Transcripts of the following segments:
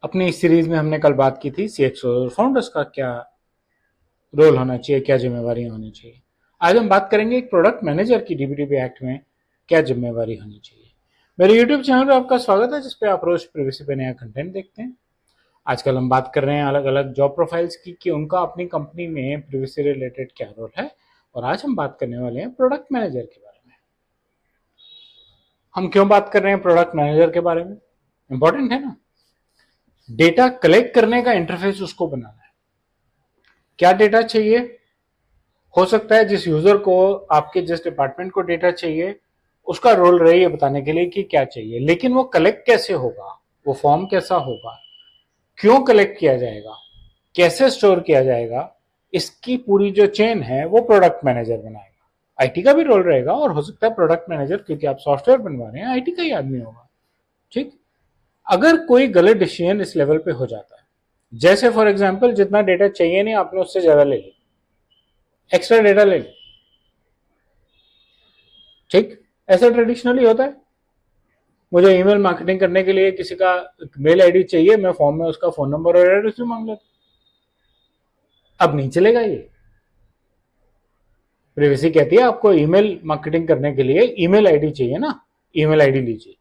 अपनी इस सीरीज में हमने कल बात की थी सीएक्सओ और फाउंडर्स का क्या रोल होना चाहिए, क्या जिम्मेवारी होनी चाहिए। आज हम बात करेंगे एक प्रोडक्ट मैनेजर की डीबीडीपी एक्ट में क्या जिम्मेवारी होनी चाहिए। मेरे यूट्यूब चैनल पर आपका स्वागत है, जिसपे आप रोज प्रिवेसी पे नया कंटेंट देखते हैं। आजकल हम बात कर रहे हैं अलग अलग जॉब प्रोफाइल्स की कि उनका अपनी कंपनी में प्रिवेसी रिलेटेड क्या रोल है। और आज हम बात करने वाले हैं प्रोडक्ट मैनेजर के बारे में। हम क्यों बात कर रहे हैं प्रोडक्ट मैनेजर के बारे में? इंपॉर्टेंट है ना। डेटा कलेक्ट करने का इंटरफेस उसको बनाना है। क्या डेटा चाहिए? हो सकता है जिस यूजर को, आपके जिस डिपार्टमेंट को डेटा चाहिए, उसका रोल रहे ये बताने के लिए कि क्या चाहिए, लेकिन वो कलेक्ट कैसे होगा, वो फॉर्म कैसा होगा, क्यों कलेक्ट किया जाएगा, कैसे स्टोर किया जाएगा, इसकी पूरी जो चेन है वो प्रोडक्ट मैनेजर बनाएगा। आईटी का भी रोल रहेगा और हो सकता है प्रोडक्ट मैनेजर, क्योंकि आप सॉफ्टवेयर बनवा रहे हैं, आईटी का ही आदमी होगा। ठीक। अगर कोई गलत डिसीजन इस लेवल पे हो जाता है, जैसे फॉर एग्जांपल जितना डेटा चाहिए नहीं आपने उससे ज्यादा ले लिया, एक्स्ट्रा डेटा ले लिया। ठीक। ऐसा ट्रेडिशनली होता है। मुझे ईमेल मार्केटिंग करने के लिए किसी का मेल आईडी चाहिए, मैं फॉर्म में उसका फोन नंबर और एड्रेस भी मांग लेता। अब नहीं चलेगा ये। प्रिवेसी कहती है आपको ईमेल मार्केटिंग करने के लिए ईमेल आईडी चाहिए ना, ईमेल आईडी लीजिए।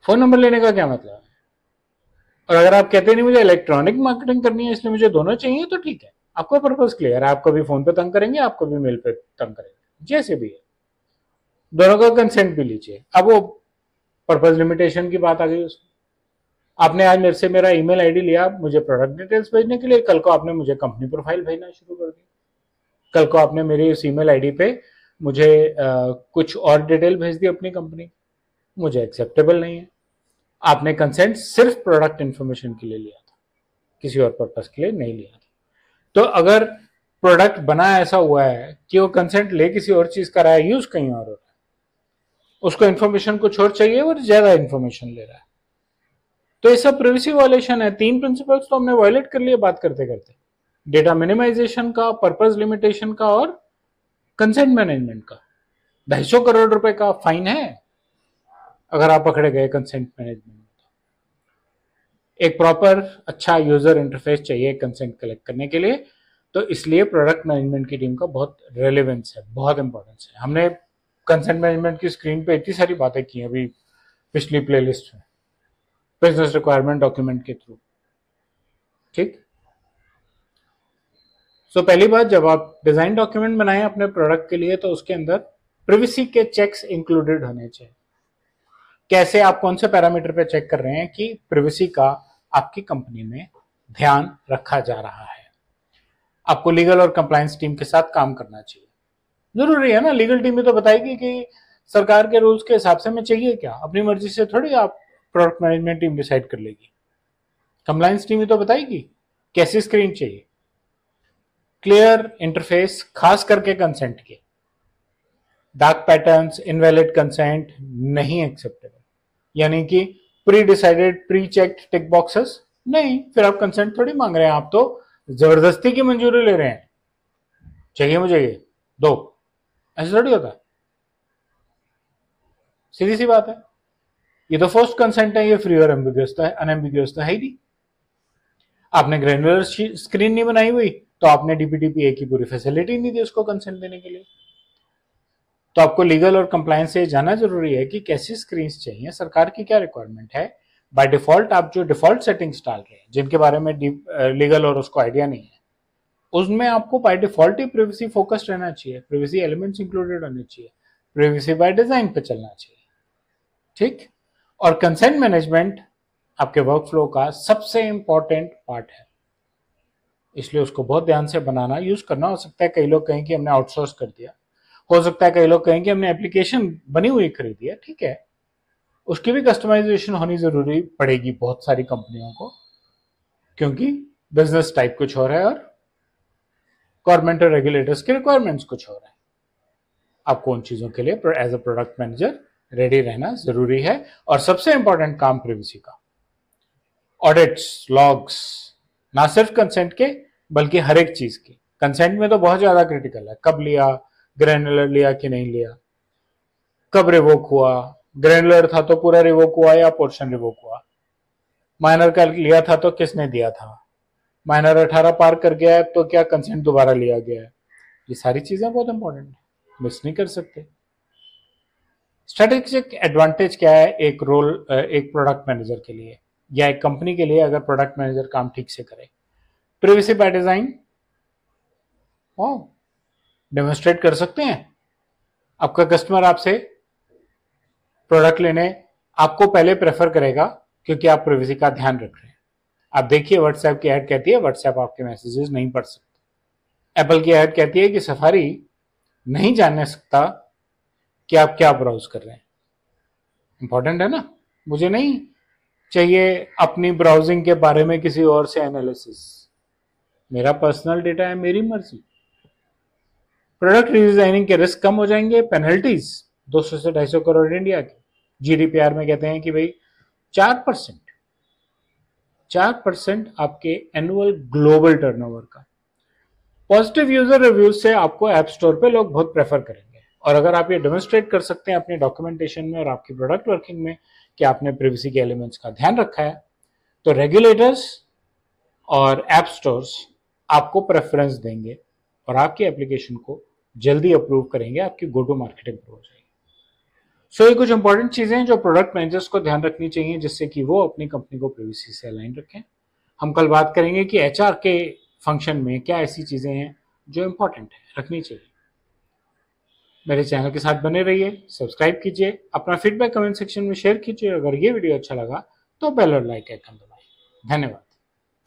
फोन नंबर लेने का क्या मतलब है? और अगर आप कहते नहीं मुझे इलेक्ट्रॉनिक मार्केटिंग करनी है इसलिए मुझे दोनों चाहिए, तो ठीक है, आपका पर्पज क्लियर है। आपको भी फोन पे तंग करेंगे, आपको भी मेल पे तंग करेंगे, जैसे भी है, दोनों का कंसेंट भी लीजिए। अब वो पर्पज लिमिटेशन की बात आ गई उसमें। आपने आज मेरे से मेरा ईमेल आईडी लिया मुझे प्रोडक्ट डिटेल्स भेजने के लिए, कल को आपने मुझे कंपनी प्रोफाइल भेजना शुरू कर दी, कल को आपने मेरी इस ईमेल आईडी पे मुझे कुछ और डिटेल भेज दी अपनी कंपनी, मुझे एक्सेप्टेबल नहीं है। आपने कंसेंट सिर्फ प्रोडक्ट इंफॉर्मेशन के लिए लिया था, किसी और पर्पज के लिए नहीं लिया था। तो अगर प्रोडक्ट बना ऐसा हुआ है कि वो कंसेंट ले किसी और चीज का रहा है, यूज कहीं और हो रहा है, उसको इन्फॉर्मेशन कुछ और चाहिए और ज्यादा इन्फॉर्मेशन ले रहा है, तो ये सब प्रिवेसी वायलेशन है। 3 प्रिंसिपल्स तो हमने वायलेट कर लिए बात करते करते, डेटा मिनिमाइजेशन का, पर्पज लिमिटेशन का और कंसेंट मैनेजमेंट का। 250 करोड़ रुपए का फाइन है अगर आप पकड़े गए कंसेंट मैनेजमेंट। एक प्रॉपर अच्छा यूजर इंटरफेस चाहिए कंसेंट कलेक्ट करने के लिए, तो इसलिए प्रोडक्ट मैनेजमेंट की टीम का बहुत रेलेवेंस है, बहुत इंपॉर्टेंस है। हमने कंसेंट मैनेजमेंट की स्क्रीन पे इतनी सारी बातें की अभी पिछली प्लेलिस्ट में, बिजनेस रिक्वायरमेंट डॉक्यूमेंट के थ्रू। ठीक। सो पहली बात, जब आप डिजाइन डॉक्यूमेंट बनाएं अपने प्रोडक्ट के लिए, तो उसके अंदर प्रिवेसी के चेक्स इंक्लूडेड होने चाहिए। कैसे, आप कौन से पैरामीटर पे चेक कर रहे हैं कि प्रिवेसी का आपकी कंपनी में ध्यान रखा जा रहा है? आपको लीगल और कंप्लायंस टीम के साथ काम करना चाहिए, जरूरी है ना। लीगल टीम भी तो बताएगी कि सरकार के रूल्स के हिसाब से मैं चाहिए क्या, अपनी मर्जी से थोड़ी आप प्रोडक्ट मैनेजमेंट टीम डिसाइड कर लेगी। कंप्लायंस टीम ही तो बताएगी कैसी स्क्रीन चाहिए, क्लियर इंटरफेस, खास करके कंसेंट के। डार्क पैटर्न्स, इनवैलिड कंसेंट नहीं एक्सेप्टेबल, यानी कि प्री डिसाइडेड प्री चेक्ड टिक बॉक्सेस नहीं, फिर आप कंसेंट थोड़ी मांग रहे हैं, आप तो जबरदस्ती की मंजूरी ले रहे हैं, चाहिए मुझे ये दो, ऐसा थोड़ी होता। सीधी सी बात है, ये तो फोर्स्ड कंसेंट है, ये फ्री और एम्बिग्यूअस तो है, अनएम्बिग्यूअस तो है ही नहीं। आपने ग्रेनुलर स्क्रीन नहीं बनाई हुई, तो आपने डीपीडीपी की पूरी फैसिलिटी नहीं दी उसको कंसेंट देने के लिए। तो आपको लीगल और कंप्लायंस से जानना जरूरी है कि कैसी स्क्रीन चाहिए, सरकार की क्या रिक्वायरमेंट है। बाय डिफॉल्ट आप जो डिफॉल्ट सेटिंग्स डाल रहे हैं, जिनके बारे में लीगल और उसको आइडिया नहीं है, उसमें आपको by default he privacy focused रहना चाहिए, प्रिवेसी एलिमेंट्स इंक्लूडेड होने चाहिए, प्रिवेसी बाय डिजाइन पे चलना चाहिए। ठीक। और कंसेंट मैनेजमेंट आपके वर्क फ्लो का सबसे इंपॉर्टेंट पार्ट है, इसलिए उसको बहुत ध्यान से बनाना, यूज करना। हो सकता है कई लोग कहें कि हमने आउटसोर्स कर दिया, हो सकता है कई लोग कहें कि हमने एप्लीकेशन बनी हुई खरीदी है, ठीक है, उसकी भी कस्टमाइजेशन होनी जरूरी पड़ेगी बहुत सारी कंपनियों को, क्योंकि बिजनेस टाइप कुछ हो रहा है और गवर्नमेंट और रेगुलेटर्स के रिक्वायरमेंट्स कुछ हो रहा है। आपको उन चीजों के लिए as a product manager ready रहना जरूरी है। और सबसे इंपॉर्टेंट काम प्रिवेसी का, ऑडिट्स, लॉग्स, ना सिर्फ कंसेंट के बल्कि हर एक चीज की। कंसेंट में तो बहुत ज्यादा क्रिटिकल है, कब लिया, ग्रेनुलर लिया कि नहीं लिया, कब रिवोक हुआ, ग्रेनुलर था तो पूरा रिवोक हुआ या पोर्शन रिवोक हुआ, माइनर का लिया था तो किसने दिया था, माइनर 18 पार कर गया है तो क्या कंसेंट दोबारा लिया गया है, ये सारी चीजें बहुत इंपॉर्टेंट है, मिस नहीं कर सकते। स्ट्रेटेजिक एडवांटेज क्या है एक एक प्रोडक्ट मैनेजर के लिए या एक कंपनी के लिए, अगर प्रोडक्ट मैनेजर काम ठीक से करे? प्रिवेसी बाय डिजाइन, डेमोन्स्ट्रेट कर सकते हैं। आपका कस्टमर आपसे प्रोडक्ट लेने आपको पहले प्रेफर करेगा क्योंकि आप प्रिवेसी का ध्यान रख रहे हैं। आप देखिए व्हाट्सएप की ऐड कहती है व्हाट्सएप आपके मैसेजेस नहीं पढ़ सकते, एप्पल की ऐड कहती है कि सफारी नहीं जानने सकता कि आप क्या ब्राउज कर रहे हैं। इंपॉर्टेंट है ना, मुझे नहीं चाहिए अपनी ब्राउजिंग के बारे में किसी और से एनालिसिस, मेरा पर्सनल डेटा है, मेरी मर्जी। प्रोडक्ट रीडिजाइनिंग के रिस्क कम हो जाएंगे, पेनल्टीज 200 से 250 करोड़ इंडिया के, जीडीपीआर में कहते हैं कि भाई 4% आपके एनुअल ग्लोबल टर्नओवर का। पॉजिटिव यूजर रिव्यूज से आपको ऐप स्टोर पे लोग बहुत प्रेफर करेंगे, और अगर आप ये डेमोन्स्ट्रेट कर सकते हैं अपने डॉक्यूमेंटेशन में और आपकी प्रोडक्ट वर्किंग में कि आपने प्रिवेसी के एलिमेंट्स का ध्यान रखा है, तो रेगुलेटर्स और ऐप स्टोर्स आपको प्रेफरेंस देंगे और आपकी एप्लीकेशन को जल्दी अप्रूव करेंगे, आपकी गो टू मार्केट इंप्रूव हो जाएगी। सो ये कुछ इंपॉर्टेंट चीजें हैं जो प्रोडक्ट मैनेजर्स को ध्यान रखनी चाहिए जिससे कि वो अपनी कंपनी को प्रिवेसी से अलाइन रखें। हम कल बात करेंगे कि एचआर के फंक्शन में क्या ऐसी चीजें हैं जो इंपॉर्टेंट है रखनी चाहिए। मेरे चैनल के साथ बने रहिए, सब्सक्राइब कीजिए, अपना फीडबैक कमेंट सेक्शन में शेयर कीजिए। अगर ये वीडियो अच्छा लगा तो बेल और लाइक आइकन दबाइए। धन्यवाद।